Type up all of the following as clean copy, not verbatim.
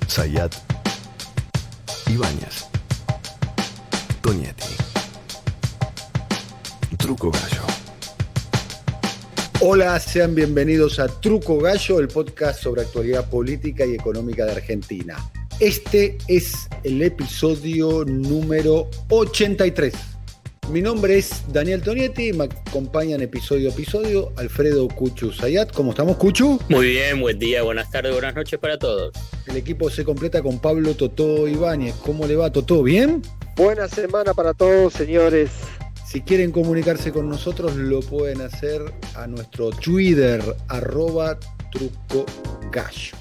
Zayat, Ibáñez, Tonietti, Truco Gallo. Hola, sean bienvenidos a Truco Gallo, el podcast sobre actualidad política y económica de Argentina. Este es el episodio número 83. Mi nombre es Daniel Tonietti y me acompañan episodio a episodio Alfredo Cuchu Zayat. ¿Cómo estamos, Cuchu? Muy bien, buen día, buenas tardes, buenas noches para todos. El equipo se completa con Pablo Totó Ibáñez. ¿Cómo le va, Totó? ¿Bien? Buena semana para todos, señores. Si quieren comunicarse con nosotros, lo pueden hacer a nuestro Twitter, @trucogallo.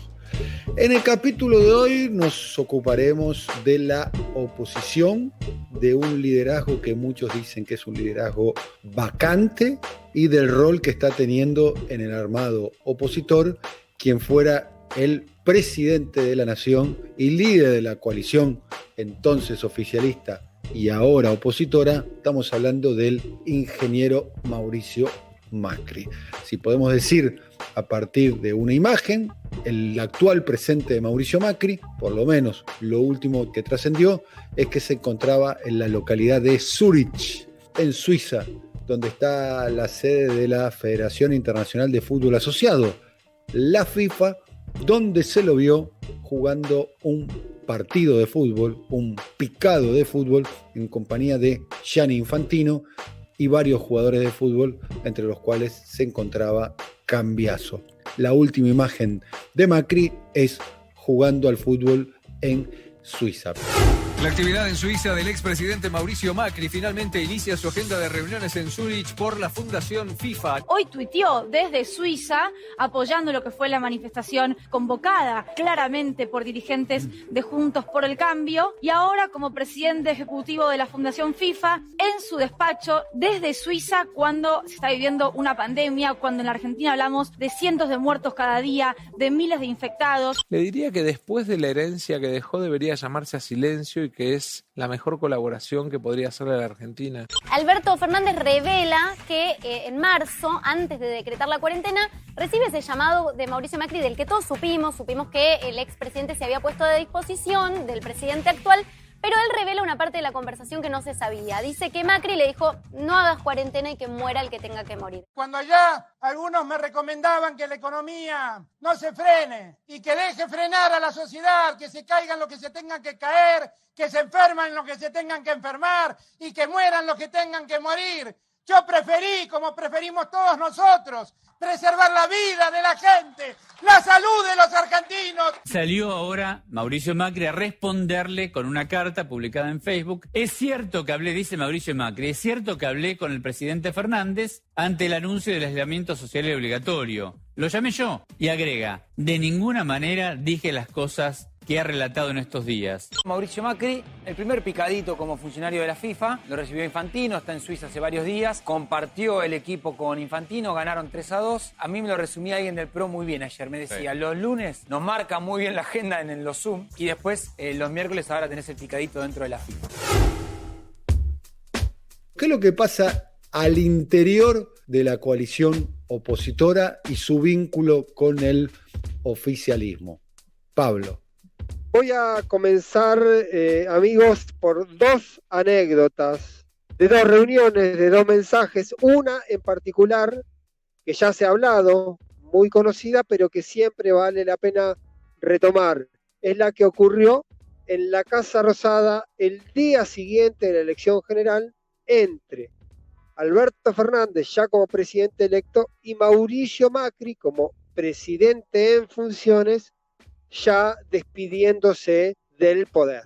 En el capítulo de hoy nos ocuparemos de la oposición, de un liderazgo que muchos dicen que es un liderazgo vacante y del rol que está teniendo en el armado opositor quien fuera el presidente de la nación y líder de la coalición, entonces oficialista y ahora opositora. Estamos hablando del ingeniero Mauricio Macri. Si podemos decir a partir de una imagen, el actual presente de Mauricio Macri, por lo menos lo último que trascendió, es que se encontraba en la localidad de Zúrich, en Suiza, donde está la sede de la Federación Internacional de Fútbol Asociado, la FIFA, donde se lo vio jugando un partido de fútbol, un picado de fútbol, en compañía de Gianni Infantino y varios jugadores de fútbol, entre los cuales se encontraba Cambiaso. La última imagen de Macri es jugando al fútbol en Suiza. La actividad en Suiza del expresidente Mauricio Macri finalmente inicia su agenda de reuniones en Zúrich por la Fundación FIFA. Hoy tuiteó desde Suiza apoyando lo que fue la manifestación convocada claramente por dirigentes de Juntos por el Cambio y ahora como presidente ejecutivo de la Fundación FIFA en su despacho desde Suiza cuando se está viviendo una pandemia, cuando en la Argentina hablamos de cientos de muertos cada día, de miles de infectados. Le diría que después de la herencia que dejó debería llamarse a silencio y que es la mejor colaboración que podría hacerle a la Argentina. Alberto Fernández revela que en marzo, antes de decretar la cuarentena, recibe ese llamado de Mauricio Macri del que todos supimos que el expresidente se había puesto a disposición del presidente actual, pero él revela una parte de la conversación que no se sabía. Dice que Macri le dijo, no hagas cuarentena y que muera el que tenga que morir. Cuando allá algunos me recomendaban que la economía no se frene y que deje frenar a la sociedad, que se caigan los que se tengan que caer, que se enferman los que se tengan que enfermar y que mueran los que tengan que morir. Yo preferí, como preferimos todos nosotros, preservar la vida de la gente, la salud de los argentinos. Salió ahora Mauricio Macri a responderle con una carta publicada en Facebook. Es cierto que hablé, dice Mauricio Macri, es cierto que hablé con el presidente Fernández ante el anuncio del aislamiento social y obligatorio. Lo llamé yo y agrega, de ninguna manera dije las cosas que ha relatado en estos días. Mauricio Macri, el primer picadito como funcionario de la FIFA, lo recibió Infantino, está en Suiza hace varios días, compartió el equipo con Infantino, ganaron 3-2. A mí me lo resumía alguien del PRO muy bien ayer, me decía, sí, los lunes nos marca muy bien la agenda en los Zoom y después los miércoles ahora tenés el picadito dentro de la FIFA. ¿Qué es lo que pasa al interior de la coalición opositora y su vínculo con el oficialismo? Pablo. Voy a comenzar, amigos, por dos anécdotas, de dos reuniones, de dos mensajes. Una en particular, que ya se ha hablado, muy conocida, pero que siempre vale la pena retomar. Es la que ocurrió en la Casa Rosada el día siguiente de la elección general entre Alberto Fernández, ya como presidente electo, y Mauricio Macri, como presidente en funciones, ya despidiéndose del poder.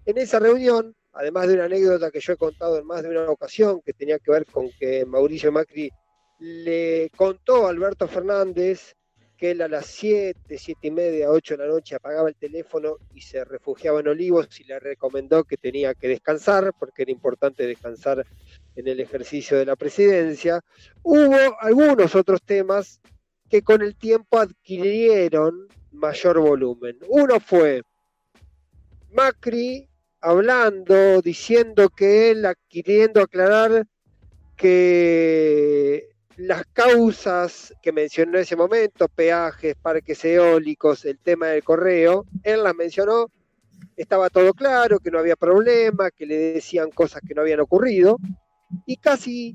En esa reunión, además de una anécdota que yo he contado en más de una ocasión, que tenía que ver con que Mauricio Macri le contó a Alberto Fernández que él a las 7:30, 8 de la noche apagaba el teléfono y se refugiaba en Olivos y le recomendó que tenía que descansar, porque era importante descansar en el ejercicio de la presidencia. Hubo algunos otros temas que con el tiempo adquirieron mayor volumen. Uno fue Macri hablando, diciendo que él, queriendo aclarar que las causas que mencionó en ese momento, peajes, parques eólicos, el tema del correo, él las mencionó, estaba todo claro, que no había problema, que le decían cosas que no habían ocurrido, y casi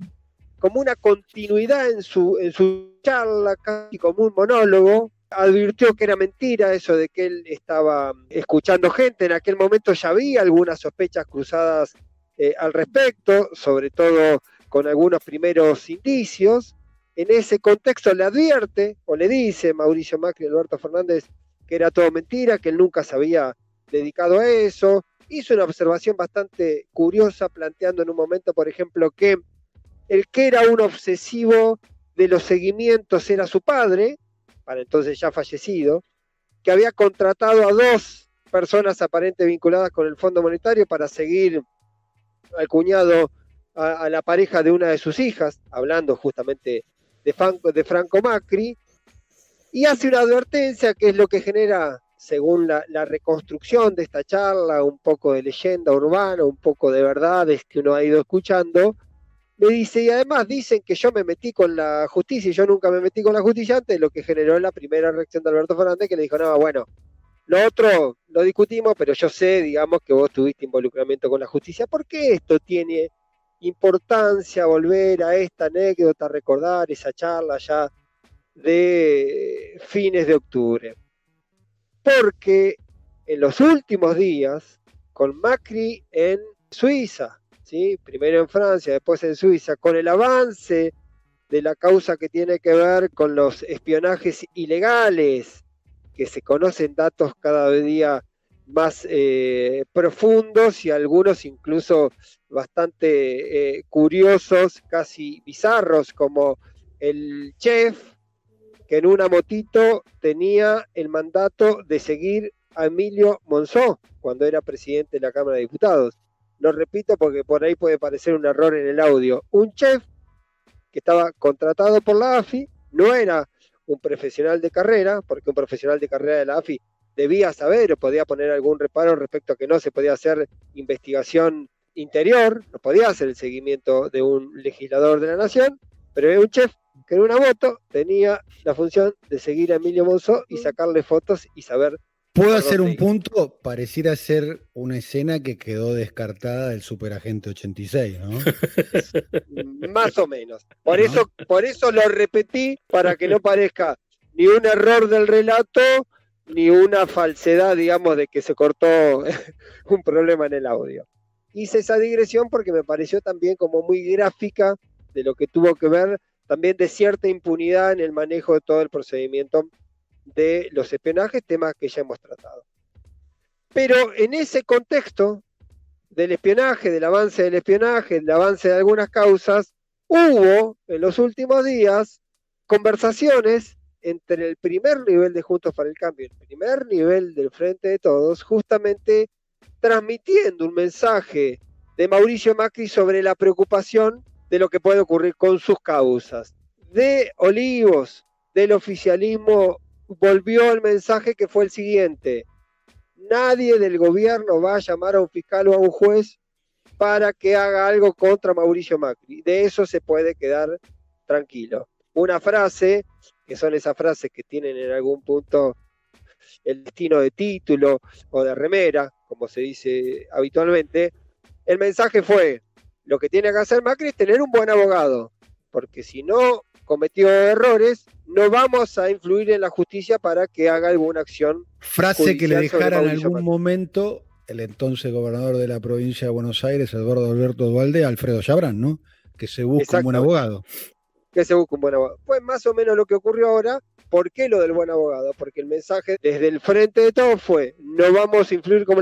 como una continuidad en su charla, casi como un monólogo, advirtió que era mentira eso de que él estaba escuchando gente. En aquel momento ya había algunas sospechas cruzadas al respecto, sobre todo con algunos primeros indicios. En ese contexto le advierte o le dice Mauricio Macri a Alberto Fernández que era todo mentira, que él nunca se había dedicado a eso. Hizo una observación bastante curiosa planteando en un momento, por ejemplo, que el que era un obsesivo de los seguimientos era su padre, para entonces ya fallecido, que había contratado a 2 personas aparentemente vinculadas con el Fondo Monetario para seguir al cuñado, a la pareja de una de sus hijas, hablando justamente de Franco Macri, y hace una advertencia que es lo que genera, según la reconstrucción de esta charla, un poco de leyenda urbana, un poco de verdades que uno ha ido escuchando. Le dice, y además dicen que yo me metí con la justicia, y yo nunca me metí con la justicia antes, lo que generó la primera reacción de Alberto Fernández, que le dijo, no, bueno, lo otro lo discutimos, pero yo sé, digamos, que vos tuviste involucramiento con la justicia. ¿Por qué esto tiene importancia, volver a esta anécdota, recordar esa charla ya de fines de octubre? Porque en los últimos días, con Macri en Suiza, ¿sí? Primero en Francia, después en Suiza, con el avance de la causa que tiene que ver con los espionajes ilegales, que se conocen datos cada día más profundos y algunos incluso bastante curiosos, casi bizarros, como el chef que en una motito tenía el mandato de seguir a Emilio Monzó cuando era presidente de la Cámara de Diputados. Lo repito porque por ahí puede parecer un error en el audio. Un chef que estaba contratado por la AFI, no era un profesional de carrera, porque un profesional de carrera de la AFI debía saber o podía poner algún reparo respecto a que no se podía hacer investigación interior, no podía hacer el seguimiento de un legislador de la nación, pero era un chef que en una moto tenía la función de seguir a Emilio Monzó y sacarle fotos y saber. ¿Puedo hacer un punto? Pareciera ser una escena que quedó descartada del Superagente 86, ¿no? Más o menos. Por eso lo repetí, para que no parezca ni un error del relato, ni una falsedad, digamos, de que se cortó un problema en el audio. Hice esa digresión porque me pareció también como muy gráfica de lo que tuvo que ver también de cierta impunidad en el manejo de todo el procedimiento de los espionajes, temas que ya hemos tratado. Pero en ese contexto del espionaje, del avance del espionaje, del avance de algunas causas, hubo en los últimos días conversaciones entre el primer nivel de Juntos para el Cambio y el primer nivel del Frente de Todos, justamente transmitiendo un mensaje de Mauricio Macri sobre la preocupación de lo que puede ocurrir con sus causas. De Olivos, del oficialismo, volvió el mensaje que fue el siguiente: nadie del gobierno va a llamar a un fiscal o a un juez para que haga algo contra Mauricio Macri. De eso se puede quedar tranquilo. Una frase, que son esas frases que tienen en algún punto el destino de título o de remera, como se dice habitualmente. El mensaje fue: lo que tiene que hacer Macri es tener un buen abogado, porque si no cometió errores, no vamos a influir en la justicia para que haga alguna acción. Frase que le dejara en algún Macri. momento el entonces gobernador de la provincia de Buenos Aires, Eduardo Alberto Duhalde, Alfredo Chabrán, ¿no? Que se busca un buen abogado. Que se busque un buen abogado. Pues más o menos lo que ocurrió ahora. ¿Por qué lo del buen abogado? Porque el mensaje desde el Frente de Todos fue: no vamos a influir como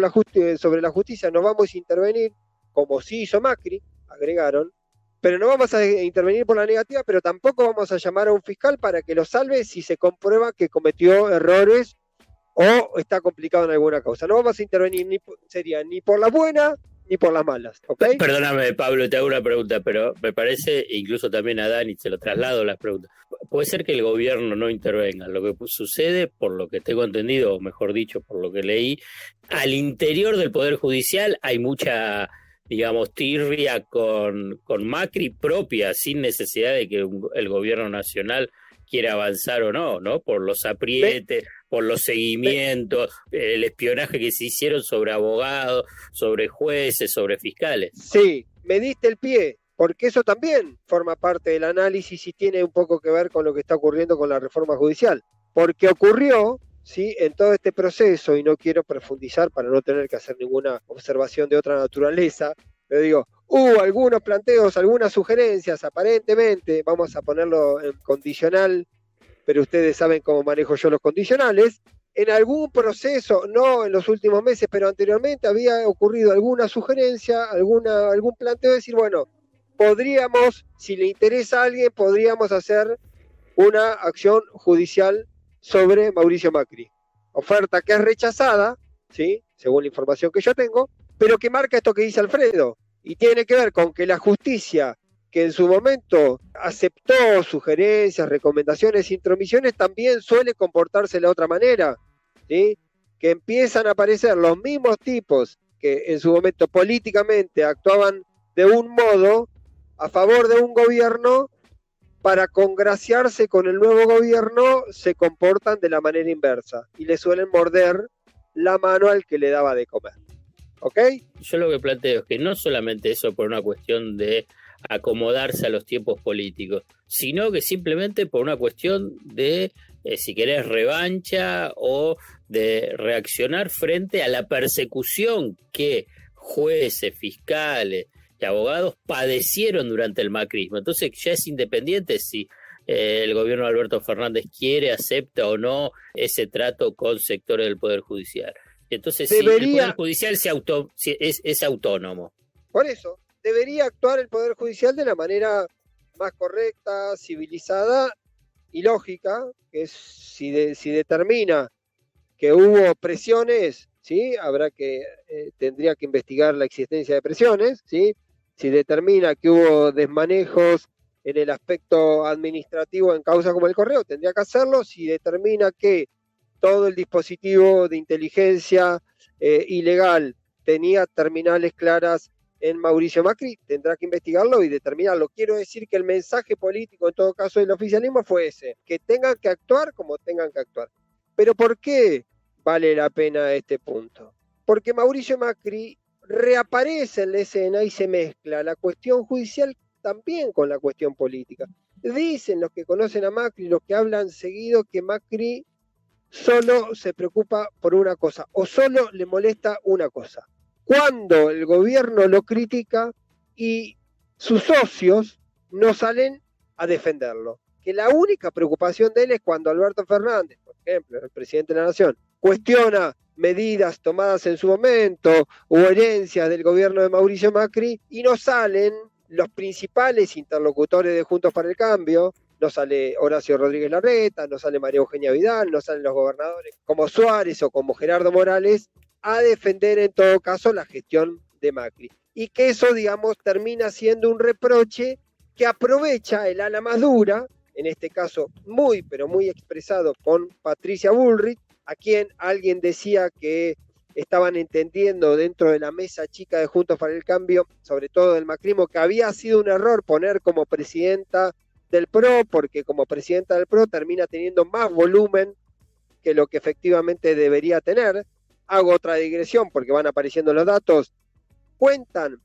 sobre la justicia, no vamos a intervenir, como sí hizo Macri, agregaron, pero no vamos a intervenir por la negativa, pero tampoco vamos a llamar a un fiscal para que lo salve si se comprueba que cometió errores o está complicado en alguna causa. No vamos a intervenir ni por la buena ni por las malas, ¿ok? Perdóname, Pablo, te hago una pregunta, pero me parece, incluso también a Dani, se lo traslado las preguntas. Puede ser que el gobierno no intervenga. Lo que sucede, por lo que tengo entendido, o mejor dicho, por lo que leí, al interior del Poder Judicial hay mucha digamos, tirria con Macri propia, sin necesidad de que el gobierno nacional quiera avanzar o no, ¿no? Por los aprietes, por los seguimientos, el espionaje que se hicieron sobre abogados, sobre jueces, sobre fiscales. Sí, me diste el pie, porque eso también forma parte del análisis y tiene un poco que ver con lo que está ocurriendo con la reforma judicial. Porque ocurrió, ¿sí?, en todo este proceso, y no quiero profundizar para no tener que hacer ninguna observación de otra naturaleza, pero digo, hubo algunos planteos, algunas sugerencias, aparentemente, vamos a ponerlo en condicional, pero ustedes saben cómo manejo yo los condicionales, en algún proceso, no en los últimos meses, pero anteriormente había ocurrido alguna sugerencia, algún planteo de decir, bueno, podríamos, si le interesa a alguien, podríamos hacer una acción judicial sobre Mauricio Macri. Oferta que es rechazada, ¿sí?, según la información que yo tengo, pero que marca esto que dice Alfredo, y tiene que ver con que la justicia, que en su momento aceptó sugerencias, recomendaciones, intromisiones, también suele comportarse de la otra manera, ¿sí?, que empiezan a aparecer los mismos tipos que en su momento políticamente actuaban de un modo a favor de un gobierno, para congraciarse con el nuevo gobierno se comportan de la manera inversa y le suelen morder la mano al que le daba de comer. ¿Ok? Yo lo que planteo es que no solamente eso por una cuestión de acomodarse a los tiempos políticos, sino que simplemente por una cuestión de, si querés, revancha o de reaccionar frente a la persecución que jueces, fiscales y abogados padecieron durante el macrismo. Entonces ya es independiente si el gobierno de Alberto Fernández quiere, acepta o no ese trato con sectores del Poder Judicial. Entonces si el Poder Judicial es autónomo. Por eso, debería actuar el Poder Judicial de la manera más correcta, civilizada y lógica, que es si determina que hubo presiones, ¿sí?, tendría que investigar la existencia de presiones, ¿sí?, si determina que hubo desmanejos en el aspecto administrativo en causas como el correo, tendría que hacerlo. Si determina que todo el dispositivo de inteligencia ilegal tenía terminales claras en Mauricio Macri, tendrá que investigarlo y determinarlo. Quiero decir que el mensaje político, en todo caso del oficialismo, fue ese, que tengan que actuar como tengan que actuar. Pero ¿por qué vale la pena este punto? Porque Mauricio Macri reaparece en la escena y se mezcla la cuestión judicial también con la cuestión política. Dicen los que conocen a Macri, los que hablan seguido, que Macri solo se preocupa por una cosa o solo le molesta una cosa: cuando el gobierno lo critica y sus socios no salen a defenderlo. Que la única preocupación de él es cuando Alberto Fernández, por ejemplo, el presidente de la Nación, cuestiona medidas tomadas en su momento o herencias del gobierno de Mauricio Macri y no salen los principales interlocutores de Juntos para el Cambio, no sale Horacio Rodríguez Larreta, no sale María Eugenia Vidal, no salen los gobernadores como Suárez o como Gerardo Morales a defender en todo caso la gestión de Macri. Y que eso, digamos, termina siendo un reproche que aprovecha el ala más dura, en este caso muy, pero muy expresado con Patricia Bullrich, a quien alguien decía que estaban entendiendo dentro de la mesa chica de Juntos para el Cambio, sobre todo del macrismo, que había sido un error poner como presidenta del PRO, porque como presidenta del PRO termina teniendo más volumen que lo que efectivamente debería tener. Hago otra digresión porque van apareciendo los datos. Cuentan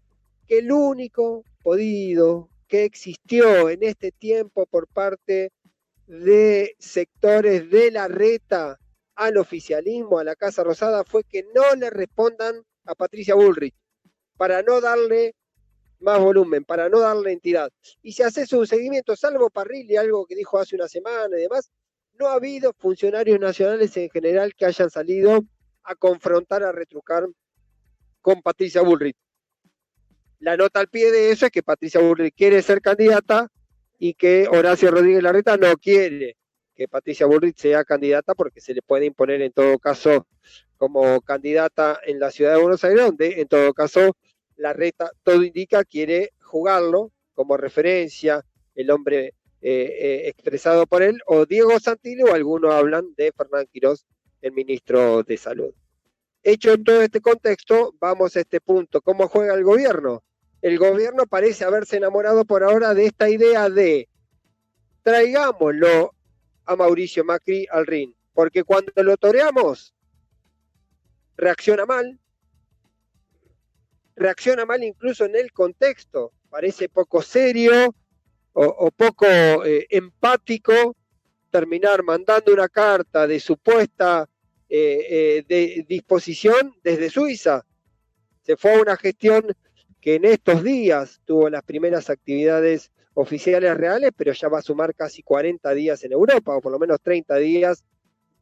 que el único podido que existió en este tiempo por parte de sectores de Larreta al oficialismo, a la Casa Rosada, fue que no le respondan a Patricia Bullrich, para no darle más volumen, para no darle entidad. Y si haces un seguimiento, salvo Parrilli, algo que dijo hace una semana y demás, no ha habido funcionarios nacionales en general que hayan salido a confrontar, a retrucar con Patricia Bullrich. La nota al pie de eso es que Patricia Bullrich quiere ser candidata y que Horacio Rodríguez Larreta no quiere que Patricia Bullrich sea candidata, porque se le puede imponer en todo caso como candidata en la ciudad de Buenos Aires, donde en todo caso Larreta, todo indica, quiere jugarlo como referencia, el hombre expresado por él, o Diego Santilli, o algunos hablan de Fernán Quirós, el ministro de Salud. Hecho todo este contexto, vamos a este punto. ¿Cómo juega el gobierno? El gobierno parece haberse enamorado por ahora de esta idea de traigámoslo a Mauricio Macri al ring, porque cuando lo toreamos, reacciona mal incluso en el contexto, parece poco serio o poco empático terminar mandando una carta de supuesta de disposición desde Suiza. Se fue a una gestión que en estos días tuvo las primeras actividades oficiales reales, pero ya va a sumar casi 40 días en Europa, o por lo menos 30 días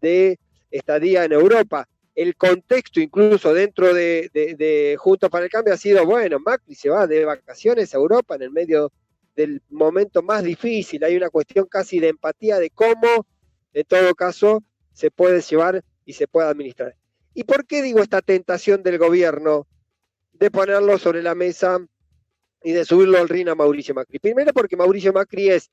de estadía en Europa. El contexto incluso dentro de Juntos para el Cambio ha sido, bueno, Macri se va de vacaciones a Europa en el medio del momento más difícil. Hay una cuestión casi de empatía de cómo, en todo caso, se puede llevar y se puede administrar. ¿Y por qué digo esta tentación del gobierno de ponerlo sobre la mesa y de subirlo al ring a Mauricio Macri? Primero porque Mauricio Macri es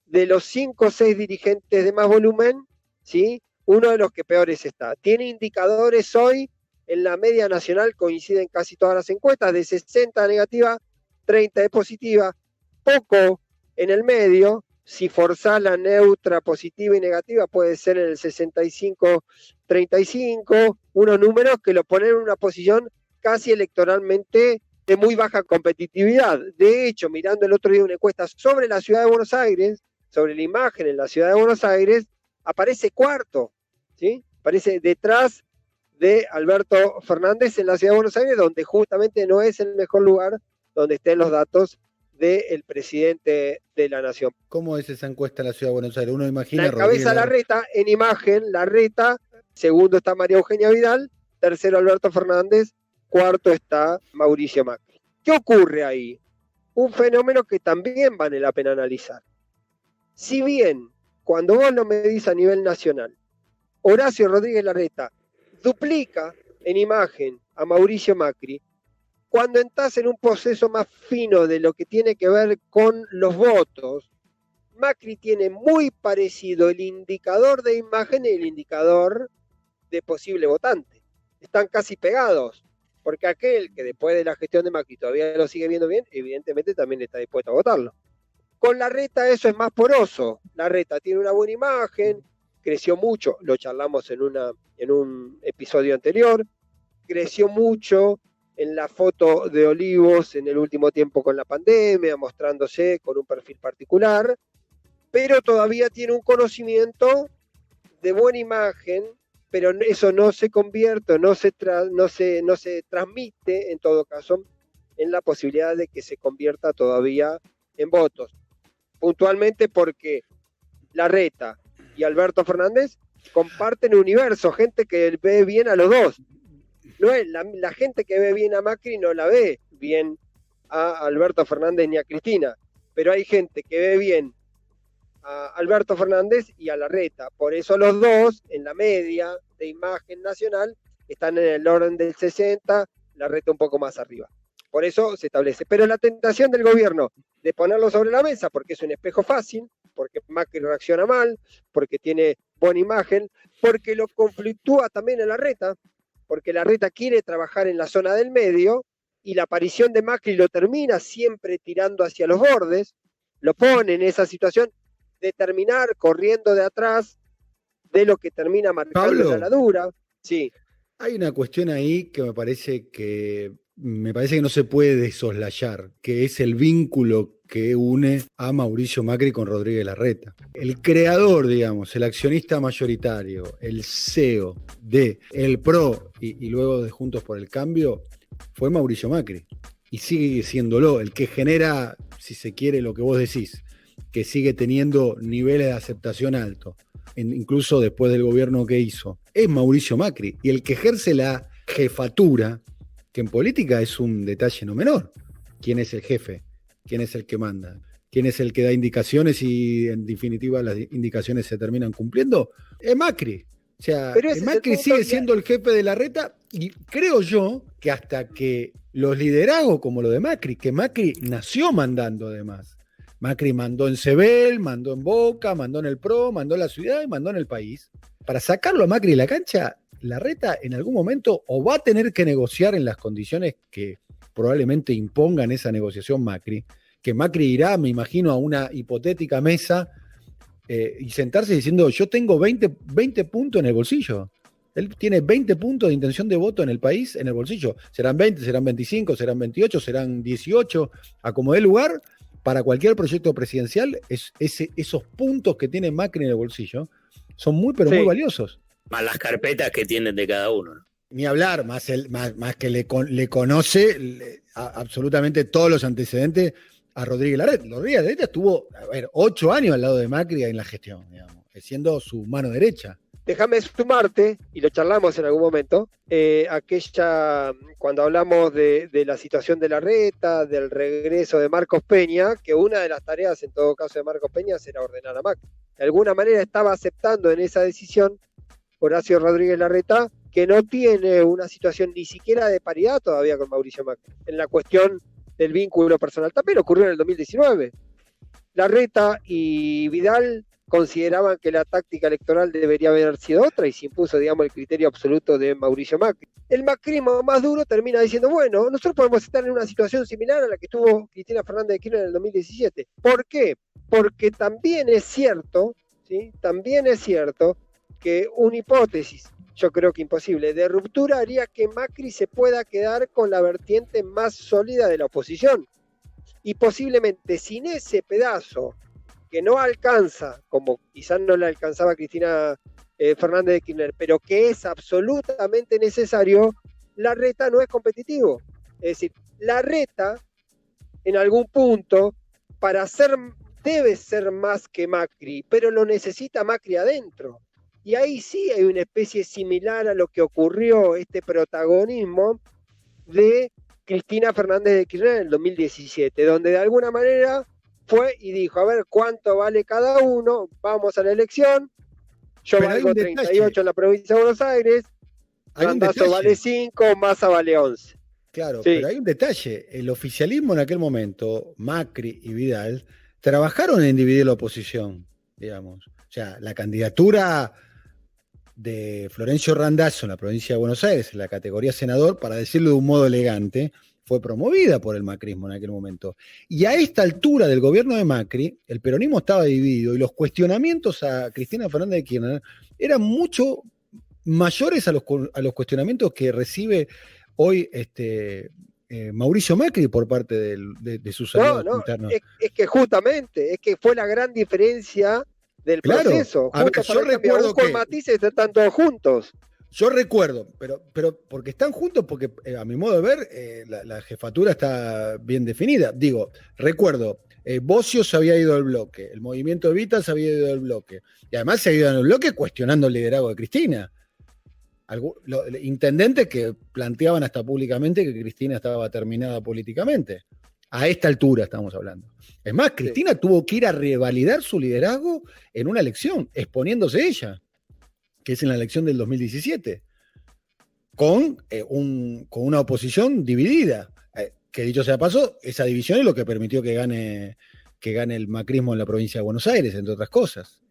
de los 5 o 6 dirigentes de más volumen, ¿sí?, uno de los que peores está. Tiene indicadores hoy en la media nacional, coinciden casi todas las encuestas, de 60 de negativa, 30 de positiva, poco en el medio. Si forzás la neutra, positiva y negativa, puede ser en el 65-35, unos números que lo ponen en una posición casi electoralmente de muy baja competitividad. De hecho, mirando el otro día una encuesta sobre la ciudad de Buenos Aires, sobre la imagen en la ciudad de Buenos Aires, aparece cuarto, ¿sí? Aparece detrás de Alberto Fernández en la ciudad de Buenos Aires, donde justamente no es el mejor lugar donde estén los datos del presidente de la nación. ¿Cómo es esa encuesta en la ciudad de Buenos Aires? Uno imagina... La encabeza Larreta, en imagen, Larreta, segundo está María Eugenia Vidal, tercero Alberto Fernández, cuarto está Mauricio Macri. ¿Qué ocurre ahí? Un fenómeno que también vale la pena analizar. Si bien, cuando vos lo medís a nivel nacional, Horacio Rodríguez Larreta duplica en imagen a Mauricio Macri, cuando entras en un proceso más fino de lo que tiene que ver con los votos, Macri tiene muy parecido el indicador de imagen y el indicador de posible votante. Están casi pegados, porque aquel que después de la gestión de Macri todavía lo sigue viendo bien, evidentemente también está dispuesto a votarlo. Con Larreta eso es más poroso. Larreta tiene una buena imagen, creció mucho, lo charlamos en un episodio anterior, creció mucho en la foto de Olivos en el último tiempo con la pandemia, mostrándose con un perfil particular, pero todavía tiene un conocimiento de buena imagen, pero eso no se convierte, no se transmite, en todo caso, en la posibilidad de que se convierta todavía en votos. Puntualmente porque Larreta y Alberto Fernández comparten universo, gente que ve bien a los dos. No es la gente que ve bien a Macri no la ve bien a Alberto Fernández ni a Cristina, pero hay gente que ve bien a Alberto Fernández y a Larreta. Por eso los dos, en la media de imagen nacional, están en el orden del 60, Larreta un poco más arriba. Por eso se establece. Pero la tentación del gobierno de ponerlo sobre la mesa, porque es un espejo fácil, porque Macri reacciona mal, porque tiene buena imagen, porque lo conflictúa también a Larreta, porque Larreta quiere trabajar en la zona del medio, y la aparición de Macri lo termina siempre tirando hacia los bordes, lo pone en esa situación de terminar corriendo de atrás de lo que termina marcando la ladura. Sí. Hay una cuestión ahí que me parece que no se puede desoslayar, que es el vínculo que une a Mauricio Macri con Rodríguez Larreta. El creador, digamos, el accionista mayoritario, el CEO de El PRO y luego de Juntos por el Cambio, fue Mauricio Macri. Y sigue siéndolo, el que genera, si se quiere, lo que vos decís, que sigue teniendo niveles de aceptación altos, incluso después del gobierno que hizo, es Mauricio Macri. Y el que ejerce la jefatura, que en política es un detalle no menor. ¿Quién es el jefe? ¿Quién es el que manda? ¿Quién es el que da indicaciones y en definitiva las indicaciones se terminan cumpliendo? Es Macri. O sea, Macri sigue siendo el jefe de Larreta y creo yo que hasta que los liderazgos como lo de Macri, que Macri nació mandando además. Macri mandó en Sebel, mandó en Boca, mandó en el PRO, mandó en la ciudad y mandó en el país. Para sacarlo a Macri de la cancha Larreta en algún momento o va a tener que negociar en las condiciones que probablemente impongan esa negociación Macri, que Macri irá, me imagino, a una hipotética mesa y sentarse diciendo, yo tengo 20 puntos en el bolsillo. Él tiene 20 puntos de intención de voto en el país en el bolsillo. Serán 20, serán 25, serán 28, serán 18, a como dé lugar, para cualquier proyecto presidencial, esos puntos que tiene Macri en el bolsillo son muy, pero muy valiosos. Más las carpetas que tienen de cada uno, ¿no? Ni hablar, más que le conoce absolutamente todos los antecedentes a Rodríguez Larreta. Rodríguez Larreta estuvo 8 años al lado de Macri en la gestión, digamos, siendo su mano derecha. Déjame sumarte, y lo charlamos en algún momento, cuando hablamos de la situación de Larreta, del regreso de Marcos Peña, que una de las tareas en todo caso de Marcos Peña era ordenar a Macri. De alguna manera estaba aceptando en esa decisión Horacio Rodríguez Larreta, que no tiene una situación ni siquiera de paridad todavía con Mauricio Macri, en la cuestión del vínculo personal. También ocurrió en el 2019. Larreta y Vidal consideraban que la táctica electoral debería haber sido otra y se impuso, digamos, el criterio absoluto de Mauricio Macri. El macrismo más duro termina diciendo, bueno, nosotros podemos estar en una situación similar a la que tuvo Cristina Fernández de Kirchner en el 2017. ¿Por qué? Porque también es cierto, ¿sí? También es cierto que una hipótesis, yo creo que imposible, de ruptura haría que Macri se pueda quedar con la vertiente más sólida de la oposición. Y posiblemente sin ese pedazo que no alcanza, como quizás no le alcanzaba a Cristina Fernández de Kirchner, pero que es absolutamente necesario, Larreta no es competitivo. Es decir, Larreta, en algún punto, debe ser más que Macri, pero lo necesita Macri adentro. Y ahí sí hay una especie similar a lo que ocurrió, este protagonismo de Cristina Fernández de Kirchner en el 2017, donde de alguna manera fue y dijo, a ver, ¿cuánto vale cada uno? Vamos a la elección. Yo valgo 38 en la provincia de Buenos Aires, Randazzo vale 5, Massa vale 11. Claro, sí. Pero hay un detalle. El oficialismo en aquel momento, Macri y Vidal, trabajaron en dividir la oposición, digamos. O sea, la candidatura de Florencio Randazzo en la provincia de Buenos Aires, en la categoría senador, para decirlo de un modo elegante, fue promovida por el macrismo en aquel momento. Y a esta altura del gobierno de Macri, el peronismo estaba dividido y los cuestionamientos a Cristina Fernández de Kirchner eran mucho mayores a los cuestionamientos que recibe hoy Mauricio Macri por parte de sus aliados internos. Es que justamente, es que fue la gran diferencia del proceso. A ver, yo recuerdo que matices están todos juntos. Yo recuerdo, pero porque están juntos, porque a mi modo de ver, la jefatura está bien definida. Digo, recuerdo, Bocio se había ido del bloque, el movimiento Evita se había ido del bloque, y además se ha ido en el bloque cuestionando el liderazgo de Cristina. Intendentes que planteaban hasta públicamente que Cristina estaba terminada políticamente. A esta altura estamos hablando. Es más, Cristina tuvo que ir a revalidar su liderazgo en una elección, exponiéndose ella, que es en la elección del 2017, con una oposición dividida. Que dicho sea paso, esa división es lo que permitió que gane el macrismo en la provincia de Buenos Aires, entre otras cosas,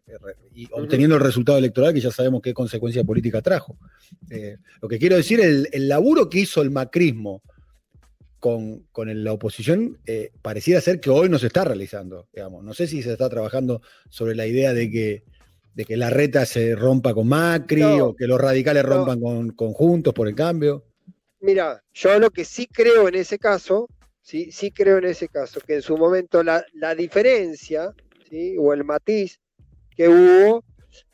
y obteniendo el resultado electoral que ya sabemos qué consecuencia política trajo. Lo que quiero decir, el laburo que hizo el macrismo con la oposición pareciera ser que hoy no se está realizando, digamos. No sé si se está trabajando sobre la idea de que Larreta se rompa con Macri o que los radicales rompan con Juntos por el Cambio. Mira, yo lo que sí creo en ese caso, sí creo en ese caso, que en su momento la diferencia, ¿sí? O el matiz que hubo,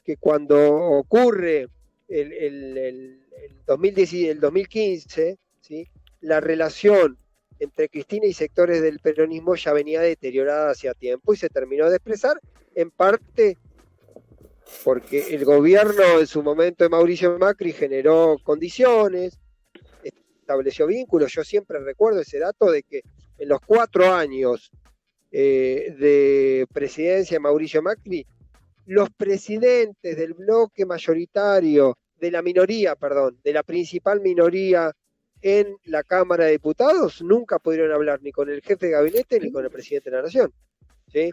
que cuando ocurre el 2015, ¿sí? La relación entre Cristina y sectores del peronismo ya venía deteriorada hacía tiempo y se terminó de expresar en parte porque el gobierno en su momento de Mauricio Macri generó condiciones, estableció vínculos. Yo siempre recuerdo ese dato de que en los 4 años de presidencia de Mauricio Macri, los presidentes del bloque mayoritario, de la principal minoría en la Cámara de Diputados, nunca pudieron hablar ni con el jefe de gabinete ni con el presidente de la Nación, ¿sí?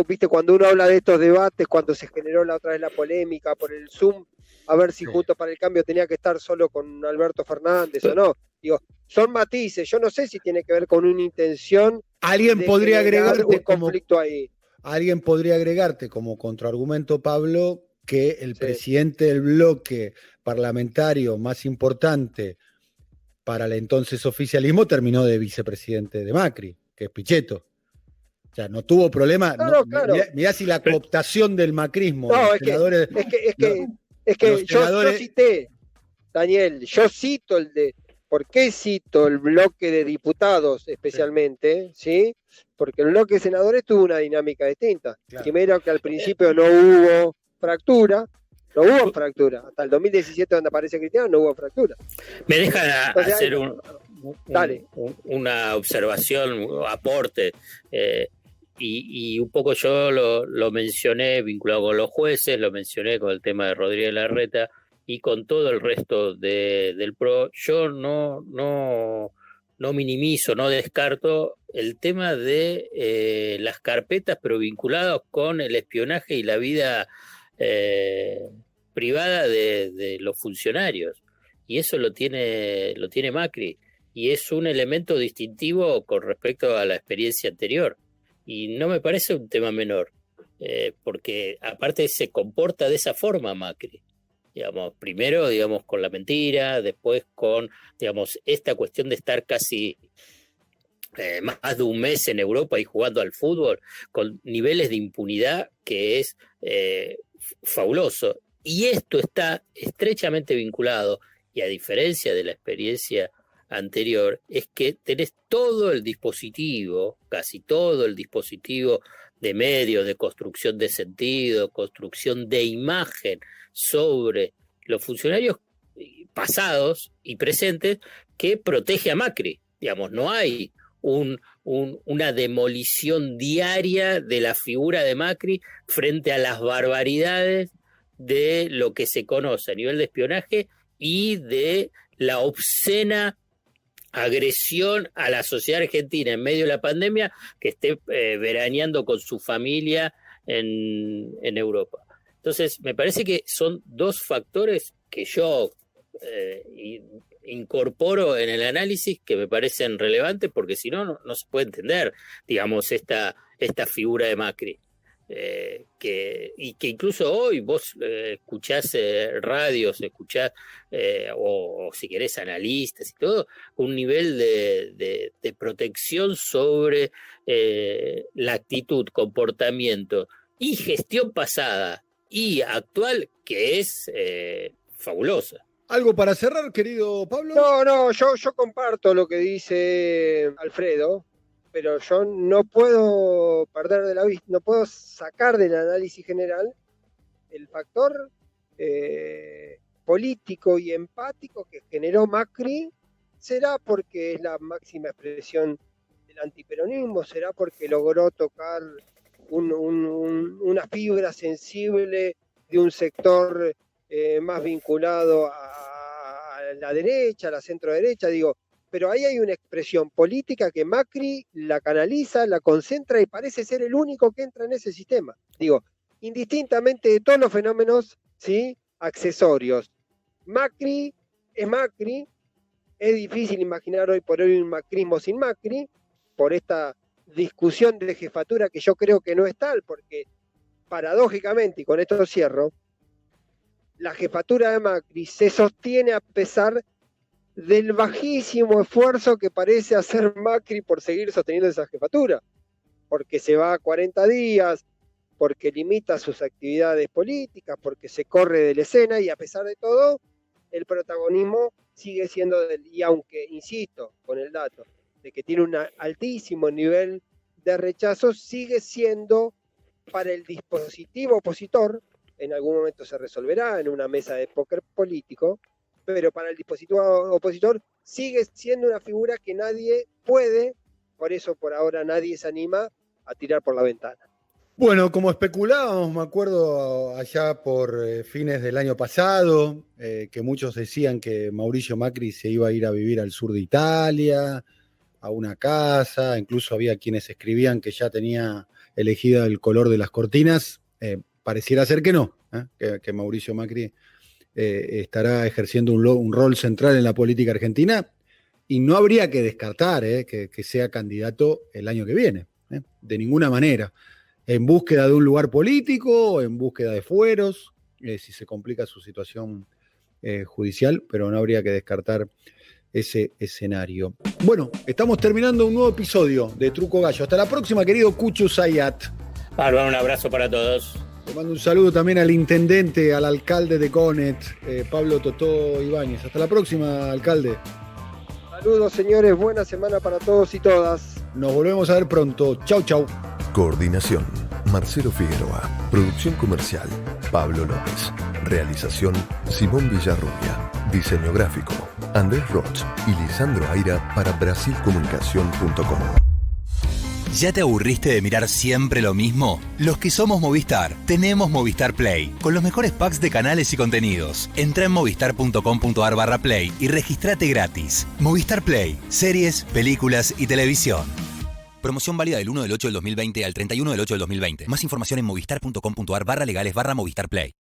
Viste, cuando uno habla de estos debates, cuando se generó la otra vez la polémica por el Zoom a ver si Juntos para el Cambio tenía que estar solo con Alberto Fernández o no. Digo, son matices, yo no sé si tiene que ver con una intención. Alguien podría agregarte un conflicto ahí. Alguien podría agregarte como contraargumento, Pablo, que el presidente del bloque parlamentario más importante para el entonces oficialismo terminó de vicepresidente de Macri, que es Pichetto. O sea, no tuvo problema. Claro, claro. Mirá si la cooptación del macrismo. No, es que yo cité, Daniel, ¿por qué cito el bloque de diputados especialmente? ¿Sí? Porque el bloque de senadores tuvo una dinámica distinta. Claro. Primero que al principio no hubo fractura. Hasta el 2017, donde aparece Cristiano, no hubo fractura. Me dejan hacer una observación, un aporte. Y un poco yo lo mencioné vinculado con los jueces, lo mencioné con el tema de Rodríguez Larreta y con todo el resto del PRO. Yo no minimizo, no descarto el tema de las carpetas, pero vinculados con el espionaje y la vida privada de los funcionarios. Y eso lo tiene Macri. Y es un elemento distintivo con respecto a la experiencia anterior. Y no me parece un tema menor, porque aparte se comporta de esa forma Macri. Digamos, primero, digamos, con la mentira, después con, digamos, esta cuestión de estar casi más de un mes en Europa y jugando al fútbol, con niveles de impunidad que es fabuloso. Y esto está estrechamente vinculado, y a diferencia de la experiencia anterior, es que tenés todo el dispositivo, casi todo el dispositivo de medios, de construcción de sentido, construcción de imagen sobre los funcionarios pasados y presentes que protege a Macri. Digamos, no hay una demolición diaria de la figura de Macri frente a las barbaridades de lo que se conoce a nivel de espionaje y de la obscena agresión a la sociedad argentina en medio de la pandemia, que esté veraneando con su familia en Europa. Entonces, me parece que son dos factores que yo incorporo en el análisis que me parecen relevantes, porque si no se puede entender, digamos, esta figura de Macri. Que incluso hoy vos escuchás radios, escuchás, o si querés analistas y todo, un nivel de protección sobre la actitud, comportamiento y gestión pasada y actual que es fabulosa. ¿Algo para cerrar, querido Pablo? No, yo comparto lo que dice Alfredo, pero yo no puedo perder de la vista, no puedo sacar del análisis general el factor político y empático que generó Macri. ¿Será porque es la máxima expresión del antiperonismo? ¿Será porque logró tocar una fibra sensible de un sector más vinculado a la derecha, a la centro derecha? Digo, pero ahí hay una expresión política que Macri la canaliza, la concentra y parece ser el único que entra en ese sistema. Digo, indistintamente de todos los fenómenos, ¿sí?, accesorios. Macri es Macri, es difícil imaginar hoy por hoy un macrismo sin Macri, por esta discusión de jefatura que yo creo que no es tal, porque paradójicamente, y con esto cierro, la jefatura de Macri se sostiene a pesar del bajísimo esfuerzo que parece hacer Macri por seguir sosteniendo esa jefatura, porque se va a 40 días, porque limita sus actividades políticas, porque se corre de la escena, y a pesar de todo, el protagonismo sigue siendo y aunque, insisto, con el dato, de que tiene un altísimo nivel de rechazo, sigue siendo para el dispositivo opositor, en algún momento se resolverá en una mesa de póker político, pero para el dispositivo opositor sigue siendo una figura que nadie puede, por eso por ahora nadie se anima a tirar por la ventana. Bueno, como especulábamos, me acuerdo allá por fines del año pasado, que muchos decían que Mauricio Macri se iba a ir a vivir al sur de Italia, a una casa, incluso había quienes escribían que ya tenía elegida el color de las cortinas. Pareciera ser que no, que Mauricio Macri estará ejerciendo un rol central en la política argentina y no habría que descartar que sea candidato el año que viene, de ninguna manera, en búsqueda de un lugar político, en búsqueda de fueros, si se complica su situación judicial, pero no habría que descartar ese escenario. Bueno, estamos terminando un nuevo episodio de Truco Gallo. Hasta la próxima, querido Cucho Zayat. Bárbaro, un abrazo para todos. Te mando un saludo también al intendente, al alcalde de Conet, Pablo Totó Ibáñez. Hasta la próxima, alcalde. Saludos, señores. Buena semana para todos y todas. Nos volvemos a ver pronto. Chau, chau. Coordinación, Marcelo Figueroa. Producción comercial, Pablo López. Realización, Simón Villarrubia. Diseño gráfico, Andrés Roch y Lisandro Aira para brasilcomunicación.com. ¿Ya te aburriste de mirar siempre lo mismo? Los que somos Movistar, tenemos Movistar Play, con los mejores packs de canales y contenidos. Entra en movistar.com.ar/play y registrate gratis. Movistar Play, series, películas y televisión. Promoción válida del 1 del 8 del 2020 al 31 del 8 del 2020. Más información en movistar.com.ar/legales/Movistar Play.